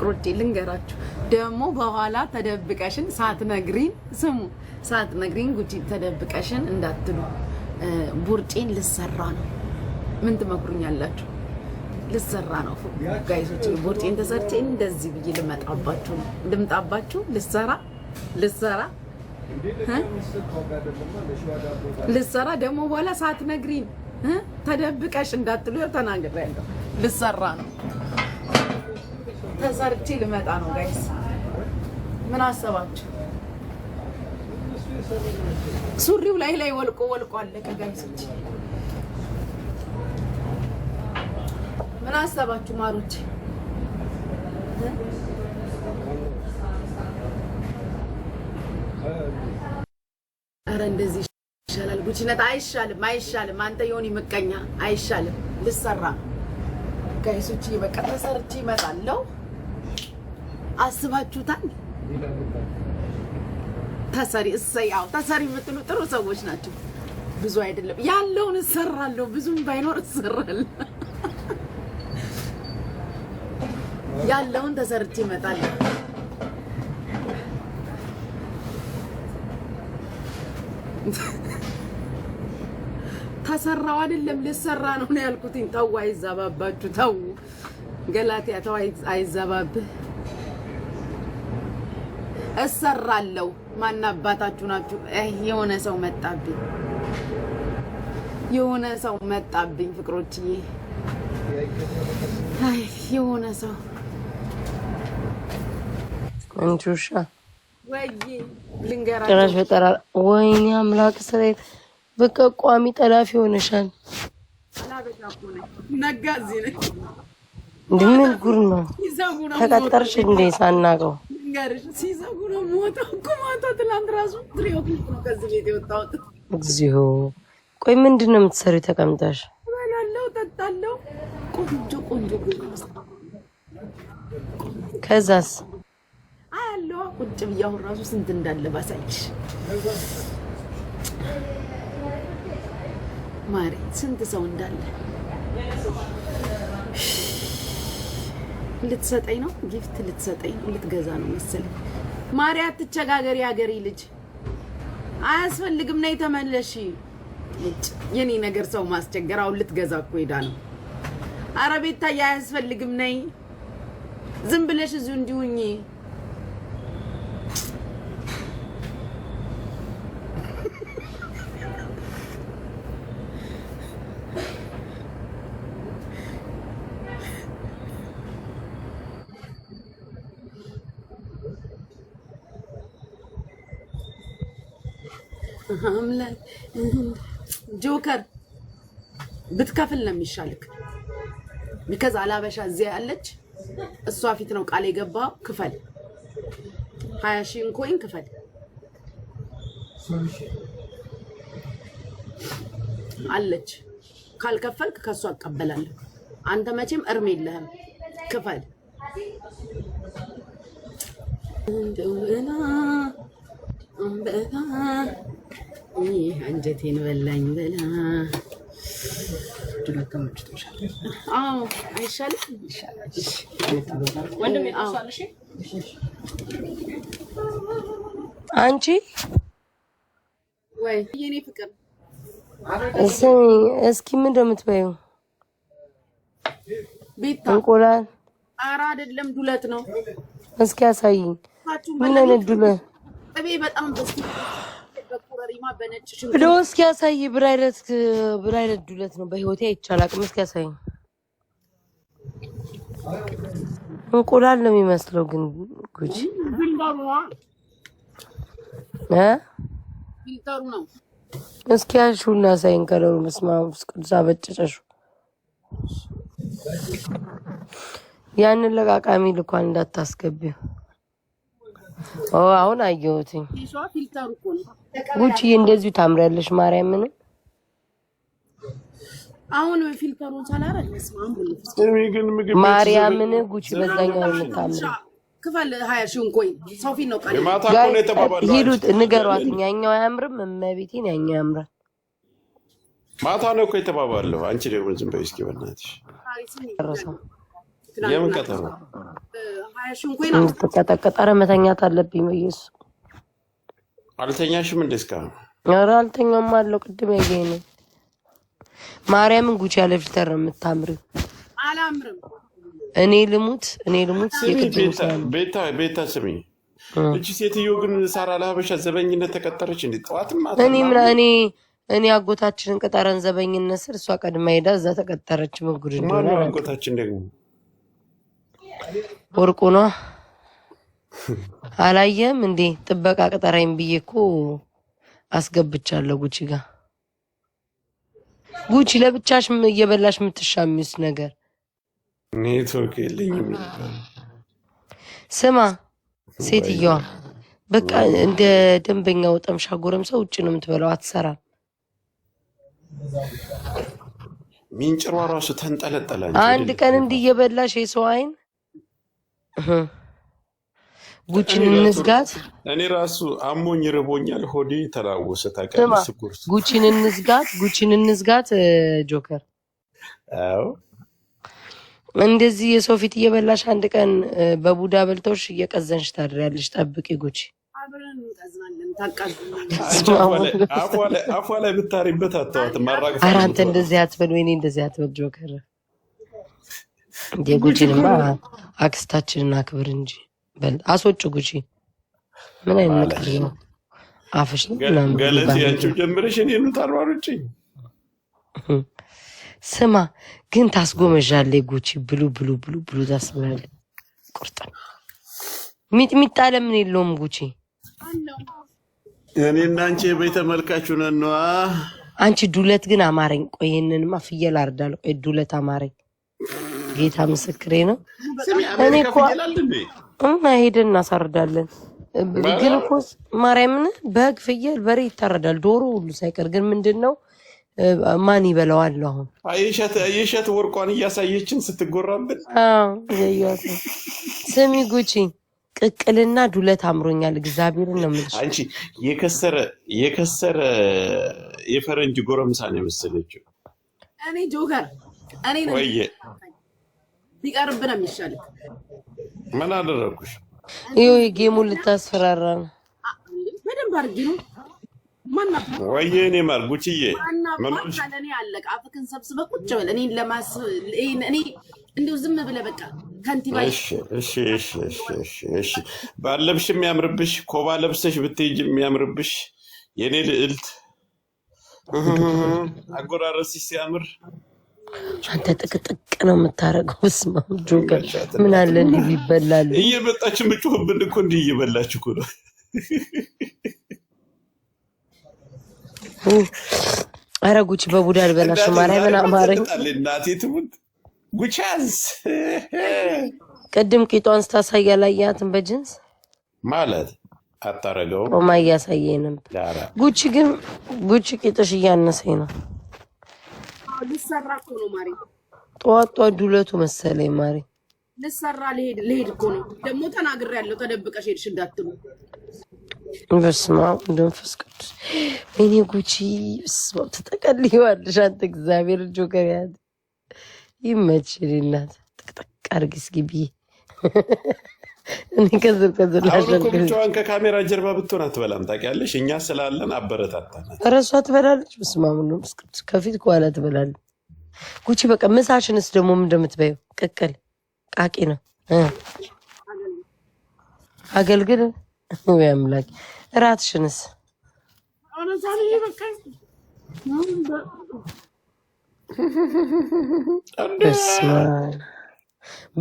ፍቅሮቼ ልንገራችሁ ደግሞ በኋላ ተደብቀሽን ሳትነግሪን ስሙ ሳትነግሪን ጉቺ ተደብቀሽን እንዳትሉ ቡርጬን ልሰራ ነው ምን ትመክሩኛላችሁ ልሰራ ነው ጋይሶች ቡርጬን ተሰርቼ እንደዚህ ብዬ ልመጣባችሁ ልምጣባችሁ ልሰራ ደግሞ በኋላ ሳትነግሪን ተደብቀሽ እንዳትሉ ተናግሬያለሁ ልሰራ ነው ተሰርቼ ልመጣ ነው ጋይስ ምን አሰባችሁ ሱሪው ላይ ወልቆ አለቀ ጋይሶች ምን አሰባችሁ ማሮች አረ እንደዚህ ይሻላል ጉቺነት አይሻልም አንተ የሆነ ይመቀኛ አይሻልም ልሰራ ጋይሶች በቃ ተሰርቼ እመጣለሁ አስባችሁታል ተሰሪ የምትሉ ጥሩ ሰዎች ናቸው ብዙ አይደለም ያለውን እሰራለሁ ብዙም ባይኖር እሰራለሁ ያለውን ተሰርቼ እመጣለሁ ተሰራው አይደለም ልሰራ ነው ያልኩት ተው አይዛባባችሁ ተው ገላትያ ተው አይዛባብህ እሰራለሁ ማን አባታችሁ ናችሁ የሆነ ሰው መጣብኝ ፍቅሮችዬ አይ የሆነ ሰው እንቹሻ ወይ ልንገራ ጭራሽ በጠራ ወይኔ አምላክ ሰለይ በቃ ቋሚ ጠላፊ ሆነሻል ነጋዚ ነኝ እንደምን ጉር ነው ተቀጠርሽ እንዴ ሳናቀው ጋርሽ ሲዘጉ ነው ሞታ ትላንት ራሱ ትሪዮክ ነው ከዚህ ቤት የወጣሁት እግዚኦ ቆይ ምንድነው የምትሰሪው ተቀምጣሽ እበላለሁ ጠጣለሁ ቆንጆ ከዛስ አያለው ቁጭ ብያው ራሱ ስንት እንዳለ ባሳይሽ ማሪ ስንት ሰው እንዳለ ልትሰጠኝ ነው ጊፍት ልትሰጠኝ ልትገዛ ነው መሰለኝ ማሪ አትቸጋገሪ ሀገሪ ልጅ አያስፈልግም ነይ ተመለሺ የኔ ነገር ሰው ማስቸገራው ልትገዛ እኮ ሄዳ ነው አረቤታ አያስፈልግም ነይ ዝም ብለሽ እዚሁ እንዲሁኝ አምላክ ጆከር ብትከፍል ነው የሚሻልክ because አላበሻ እዚያ ያለች እሷ ፊት ነው ቃል የገባው ክፈል 20,000 ኮይን ክፈል አለች ካልከፈልክ ከሷ አቀበላለሁ አንተ መቼም እርም የለህም ክፈል እንደውና አንበታ አንጀቴን በላኝ በላ ድለከምጭቶሻል አዎ አይሻልም ወንድም ይተሳልሽ አንቺ ወይ የኔ ፍቅር እስኪ ምን እንደምትበዩ ቤታ እንቁላል ኧረ አይደለም ዱለት ነው እስኪ ያሳይኝ ምን አይነት ዱለት እቤ በጣም ደስ በቁረሪማ በነጭ ሽንኩርት ብሎ እስኪ ያሳይ ብራይለት ዱለት ነው በህይወቴ አይቻላቅም እስኪ ያሳይ እንቁላል ነው የሚመስለው ግን ጉጂ ፊልተሩ ነው እስኪ ያሹና ያሳይን ከለሩ መስማም ቅዱስ አበጨጨሹ ያንን ለቃቃሚ ልኳን እንዳታስገቢው አሁን አየሁትኝ ፊልተሩ እኮ ነው ጉቺ እንደዚሁ ታምሪያለሽ ማርያምን አሁን ፊልተሩን ሳላረግ መስማም ብሎ ማርያምን ጉቺ በዛኛው የምታምሪ ክፈል 20,000 ኮይን ሰው ፊት ነው ቃል ማታ ኮኔ ተባባሉ ሂዱት ንገሯት ያኛው አያምርም እመቤቴን ያኛው ያምራል ማታ ነው እኮ የተባባለው አንቺ ደግሞ ዝም በይ እስኪ በእናትሽ የምን ቀጠሮ 20 ሺህ እንኳን ነው ተቀጠቀጠ መተኛት አለብኝ በኢየሱስ አልተኛሽም እንዴ እስካሁን ኧረ አልተኛም አለው ቅድም ያየኝ ነው ማርያምን ጉቺ ያለ ፊልተር ነው የምታምሪው አላምርም እኔ ልሙት ቤታ ስሚ እቺ ሴትዮ ግን ሳራ ለሀበሻ ዘበኝነት ተቀጠረች እንዴ ጠዋትም እኔ አጎታችንን ቀጠረን ዘበኝነት ስር እሷ ቀድማ ሄዳ እዛ ተቀጠረች ምን ጉድ እንደሆነ አጎታችን ደግሞ ወርቁ ነው አላየም እንዴ ጥበቃ ቀጠራይም ብዬ እኮ አስገብቻለሁ ጉቺ ጋር ጉቺ ለብቻሽ እየበላሽ የምትሻሚስ ነገር ኔትወርክ የለኝም ስማ ሴትዮዋ በቃ እንደ ደንበኛው ጠምሻ ጎረምሳ ውጭ ነው የምትበላው አትሰራም ሚንጭሯ ራሱ ተንጠለጠለ አንድ ቀን እንዲህ እየበላሽ የሰው አይን ጉቺን እንዝጋት እኔ ራሱ አሞኝ ርቦኛል ሆዴ ተላወሰ ታውቃለህ ስኩርት ጉቺን እንዝጋት ጆከር አዎ እንደዚህ የሰው ፊት እየበላሽ አንድ ቀን በቡዳ በልተውሽ እየቀዘንሽ ታድሪያለሽ ጠብቂ ጉቺ አብረን እንቀዝናለን ታቃዝናለን አፏ ላይ ብታሪበት አታዋት ማራግፋ ኧረ አንተ እንደዚህ አትበል ወይኔ እንደዚህ አትበል ጆከር ጉቺንማ አክስታችንን አክብር እንጂ በል አስወጭ ጉቺ ምን አይነት ነገር ነው አፍሽ ገለጽ ያንቺው ጀምረሽ እኔን ታሯሩጪ ስማ ግን ታስጎመዣለች ጉቺ ብሉ ታስብላለች ቁርጥ ሚጥሚጣ ለምን የለውም ጉቺ እኔና አንቺ በተመልካቹ ነን አንቺ ዱለት ግን አማረኝ ቆይ ይሄንንማ ፍየል አርዳል ቆይ ዱለት አማረኝ ጌታ ምስክሬ ነው እኔ እኮ ሄደን እናሳርዳለን ግን እኮ ማርያምን በግ ፍየል በሬ ይታረዳል ዶሮ ሁሉ ሳይቀር ግን ምንድነው ማን ይበላዋል አሁን አይሸት ወርቋን እያሳየችን ስትጎራብን ያያት ስሚ ጉቺ ቅቅልና ዱለት አምሮኛል እግዚአብሔርን ነው የምልሽ አንቺ የከሰረ የፈረንጅ ጎረምሳ ነው የመሰለችው እኔ ጆከር እኔ ነው ወይ ቢቀርብ ነው የሚሻለው ምን አደረኩሽ ይሄ ጌሙን ልታስፈራራ ነው በደንብ አድርጊ ነው ማና ወይኔ ማር ጉቺዬ ማናሽ ለኔ አለቀ አፍክን ሰብስበ ቁጭ በል እኔን እኔ እንደው ዝም ብለህ በቃ ካንቲባ እሺ ባለብሽ የሚያምርብሽ ኮባ ለብሰሽ ብትሄጂ የሚያምርብሽ የኔ ልዕልት አጎራረሲ ሲያምር አንተ ጥቅጥቅ ነው የምታረገው ስማ ጆከር ምን አለ እንዲህ ይበላል እየመጣች ምጭሁብን እኮ እንዲህ እየበላች እኮ ነው ኧረ ጉቺ በቡዳ አልበላሽ ማርያምን አማረኝ እናቴ ትሙት ጉቻንስ ቅድም ቂጧን ስታሳይ ያላያትን በጅንስ ማለት አታረገው ቆማ እያሳየኝ ነበር ጉቺ ቂጥሽ እያነሰኝ ነው ልሰራ እኮ ነው ማሪ ጠዋት ዱለቱ መሰለኝ ማሪ ልሰራ ልሄድ እኮ ነው ደግሞ ተናግሬያለሁ ተደብቀሽ ሄድሽ እንዳትሉ በስመ አብ መንፈስ ቅዱስ ወይኔ ጉቺ በስመ አብ ተጠቀልይዋለሽ አንተ እግዚአብሔር ጆከር ያት ይመችልናት ጥቅጥቅ አድርጊ እስኪ ብዬ እኔ ከዝር ብቻዋን ከካሜራ ጀርባ ብትሆን አትበላም ታውቂያለሽ እኛ ስላለን አበረታታናት ኧረ እሷ ትበላለች በስመ አብ መንፈስ ቅዱስ ከፊት ከኋላ ትበላለች ጉቺ በቃ ምሳሽንስ ደግሞ ምን እንደምትበይው ቅቅል ቃቂ ነው አገልግል ወይ አምላክ እራትሽንስ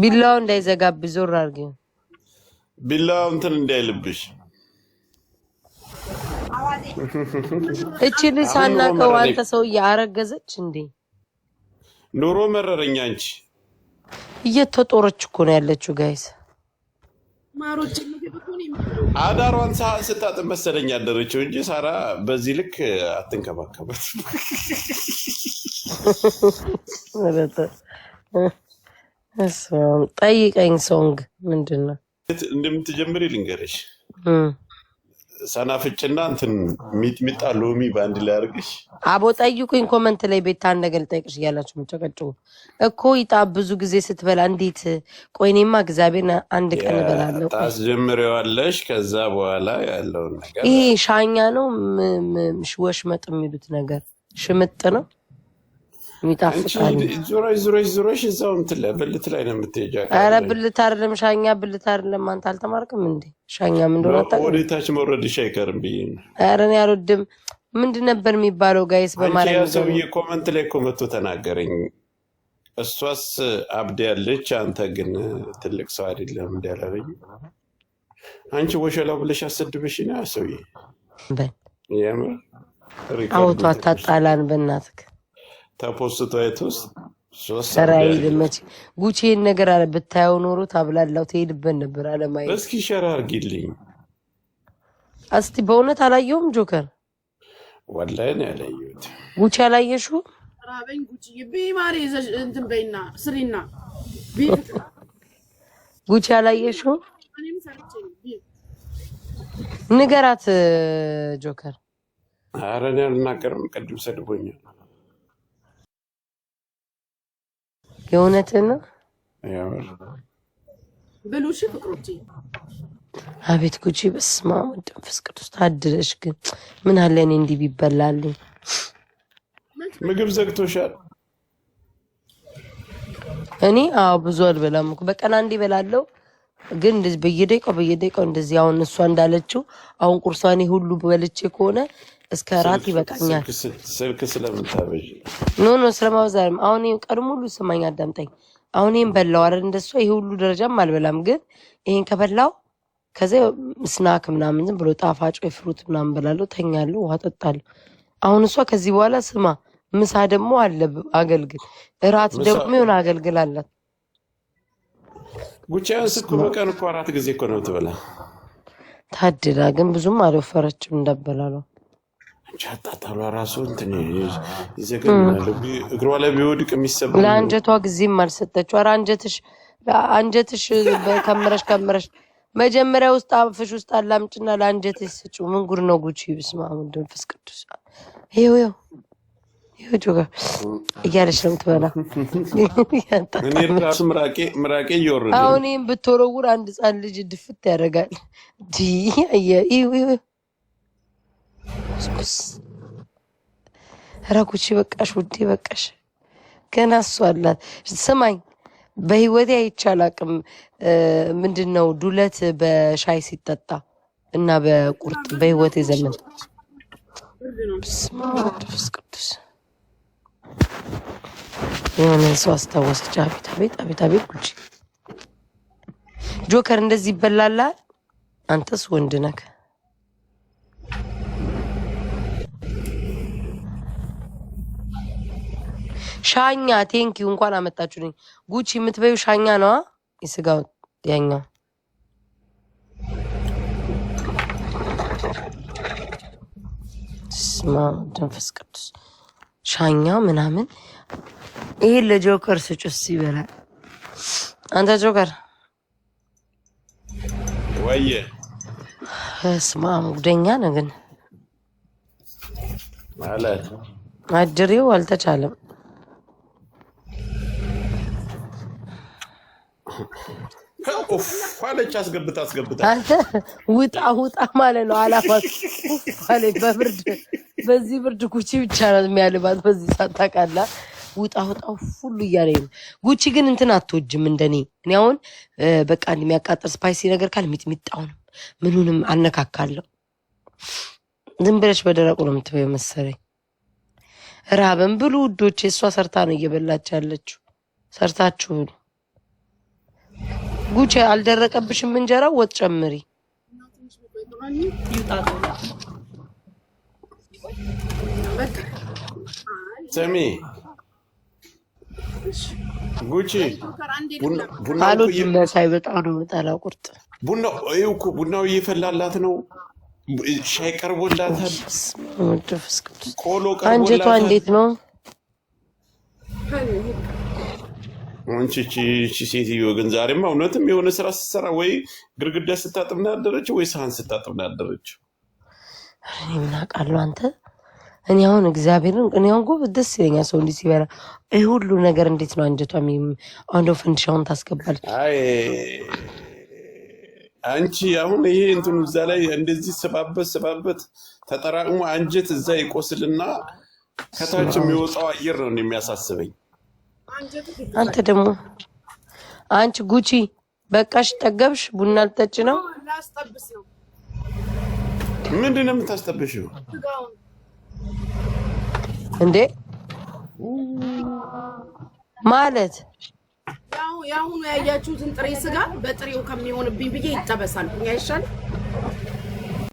ቢላው እንዳይዘጋብ ዞር አድርጊው ቢላው እንትን እንዳይልብሽ እቺ ልጅ ሳናቀው አንተ ሰውዬ አረገዘች እንዴ ኑሮ መረረኛ አንቺ እየተጦረች እኮ ነው ያለችው ጋይስ ማሮች አዳሯን ስታጥብ መሰለኝ ያደረችው እንጂ ሳራ በዚህ ልክ አትንከባከባት ጠይቀኝ ሶንግ ምንድነው እንደምትጀምሪ ልንገርሽ ሰናፍጭና እንትን ሚጥሚጣ ሎሚ ባንድ ላይ አድርግሽ አቦ ጠይቁኝ ኮመንት ላይ ቤታ እንደገል ጠይቅሽ እያላችሁ ምጨቀጭው እኮ ይጣብ ብዙ ጊዜ ስትበላ እንዴት ቆይኔማ እግዚአብሔር አንድ ቀን እበላለሁ ታስጀምሪዋለሽ ከዛ በኋላ ያለውን ነገር ይሄ ሻኛ ነው ወሽመጥ የሚሉት ነገር ሽምጥ ነው የሚጣፍጣል ዙሮሽ እዛው እንትን ላይ ብልት ላይ ነው የምትሄጃው ኧረ ብልት አይደለም ሻኛ ብልት አይደለም አንተ አልተማርክም እንዴ ሻኛ ምን እንደሆነ አታውቅም ወዴታች መውረድሽ አይቀርም ብዬ ነው ኧረ እኔ አልወድም ምንድን ነበር የሚባለው ጋይስ በማለት ነው ሰውዬ ኮመንት ላይ ኮመንቶ ተናገረኝ እሷስ አብድ ያለች አንተ ግን ትልቅ ሰው አይደለም እንዲያለኝ አንቺ ወሸላው ብለሽ አሰድበሽ ነው ሰውዬ በል ያምር አውቶ አታጣላን በእናትህ ተፖስቶ አይቶስ ሰራይ ለመች ጉቼን ነገር አለ ብታየው ኖሮ ታብላላው ትሄድበት ነበር አለማይ እስኪ ሸራ አርጊልኝ እስቲ በእውነት አላየውም ጆከር ወላሂ ነው ያላየሁት ጉቼ አላየሽው ራበኝ ጉቼ ቢማሪ እንትን በይና ስሪና ጉቼ አላየሽው ንገራት ጆከር ኧረ እኔ አልናገርም ቅድም ሰድቦኛል የእውነትን ነው ብሉሽ ፍቅሮቼ አቤት ጉቺ በስመ አብ ወወልድ ወመንፈስ ቅዱስ ታድለሽ ግን ምን አለ እኔ እንዲህ ቢበላልኝ ምግብ ዘግቶሻል እኔ ብዙ አልበላም እኮ በቀን አንዴ እበላለሁ ግን እንደዚህ በየደቂቃው እንደዚህ አሁን እሷ እንዳለችው አሁን ቁርሷን ሁሉ በልቼ ከሆነ እስከ ራት ይበቃኛል ስልክ ስለምታበዥ ኖ ስለማውዛም አሁን ቀን ሙሉ ስማኝ አዳምጠኝ አሁን ይሄን በላው አይደል እንደሷ ይሄ ሁሉ ደረጃም አልበላም ግን ይሄን ከበላው ከዛ ስናክ ምናምን ዝም ብሎ ጣፋጭ ወይ ፍሩት ምናምን በላለሁ ተኛለሁ ውሃ ጠጣለሁ አሁን እሷ ከዚህ በኋላ ስማ ምሳ ደግሞ አለ አገልግል እራት ደግሞ ይሁን አገልግል አላት ጉቻን ስኩ በቀን እኮ 4 ጊዜ እኮ ነው ትበላ ታድላ ግን ብዙም አልወፈረችም እንዳበላለው ቻጣጣሉ ራሱ እንትን ይዘገኛል እግሯ ላይ ቢወድቅ የሚሰበው ለአንጀቷ ጊዜም አልሰጠችው ኧረ አንጀትሽ ከመረሽ መጀመሪያ ውስጥ አፍሽ ውስጥ አላምጭና ለአንጀትሽ ስጪው ምን ጉድ ነው ጉቺ በስመ አብ ወወልድ ወመንፈስ ቅዱስ ይኸው ጆጋ እያለች ነው የምትበላ እኔ ራሱ ምራቄ እየወረደ አሁን ይህን ብትወረውር አንድ ህፃን ልጅ ድፍት ያደርጋል ረጉቺ በቃሽ ውዴ በቃሽ ገና እሱ አላት ስማኝ በህይወቴ አይቻል አቅም ምንድነው ዱለት በሻይ ሲጠጣ እና በቁርጥ በህይወቴ ዘመን በስመ አብ ወወልድ ወመንፈስ ቅዱስ የሆነ ሰው አስታወሰች አቤት ጉቺ ጆከር እንደዚህ ይበላላል አንተስ ወንድ ነህ ሻኛ ቴንኪው እንኳን አመጣችሁልኝ ጉቺ የምትበዩ ሻኛ ነዋ የስጋው ያኛው ስማ መንፈስ ቅዱስ ሻኛ ምናምን ይሄ ለጆከር ስጩስ ይበላል አንተ ጆከር ወየ ስማ ጉደኛ ነህ ግን ማለት አድሬው አልተቻለም ፋለች አስገብታ አንተ ውጣ ማለት ነው አላፋት ማለት በዚህ ብርድ ጉቺ ብቻ ነው የሚያልባት በዚህ ሳታቃላ ውጣ ሁሉ እያለኝ ነው ጉቺ ግን እንትን አትወጅም እንደኔ እኔ አሁን በቃ እንደሚያቃጥል ስፓይሲ ነገር ካለ ሚጥሚጣውን ምኑንም አነካካለሁ ዝም ብለሽ በደረቁ ነው የምትበይው መሰለኝ ራበን ብሉ ውዶቼ እሷ ሰርታ ነው እየበላች ያለችው ሰርታችሁ ጉቺ አልደረቀብሽም እንጀራው ወጥ ጨምሪ ሰሚ ጉቺ ቡናው ሳይበጣው ነው መጣላው ቁርጥ ቡናው እየፈላላት ነው ሻይ ቀርቦላታል ቆሎ ቀርቦላታል አንጀቷ እንዴት ነው አንቺ ሴትዮ ግን ዛሬማ እውነትም የሆነ ስራ ስትሰራ ወይ ግርግዳ ስታጥብ ነው ያደረችው ወይ ሳህን ስታጥብ ነው ያደረችው እኔ ምን አውቃለሁ አንተ። እኔ አሁን እግዚአብሔርን እኔ አሁን ጎበዝ ደስ ይለኛል ሰው እንዲህ ሲበላ። ይሄ ሁሉ ነገር እንዴት ነው አንጀቷ አሁን ደግሞ ፈንድሻውን ታስገባለች። አይ አንቺ አሁን ይሄ እንትኑ እዛ ላይ እንደዚህ ስባበት ተጠራቅሞ አንጀት እዛ ይቆስልና ከታች የሚወጣው አየር ነው የሚያሳስበኝ። አንተ ደግሞ አንቺ ጉቺ በቃሽ፣ ጠገብሽ? ቡና ልጠጭ ነው? ላስጠብስ ነው። ምንድን ነው የምታስጠብሽው እንዴ? ማለት ያሁኑ ያያችሁትን ጥሬ ስጋ በጥሬው ከሚሆንብኝ ብዬ ይጠበሳል። አይሻል?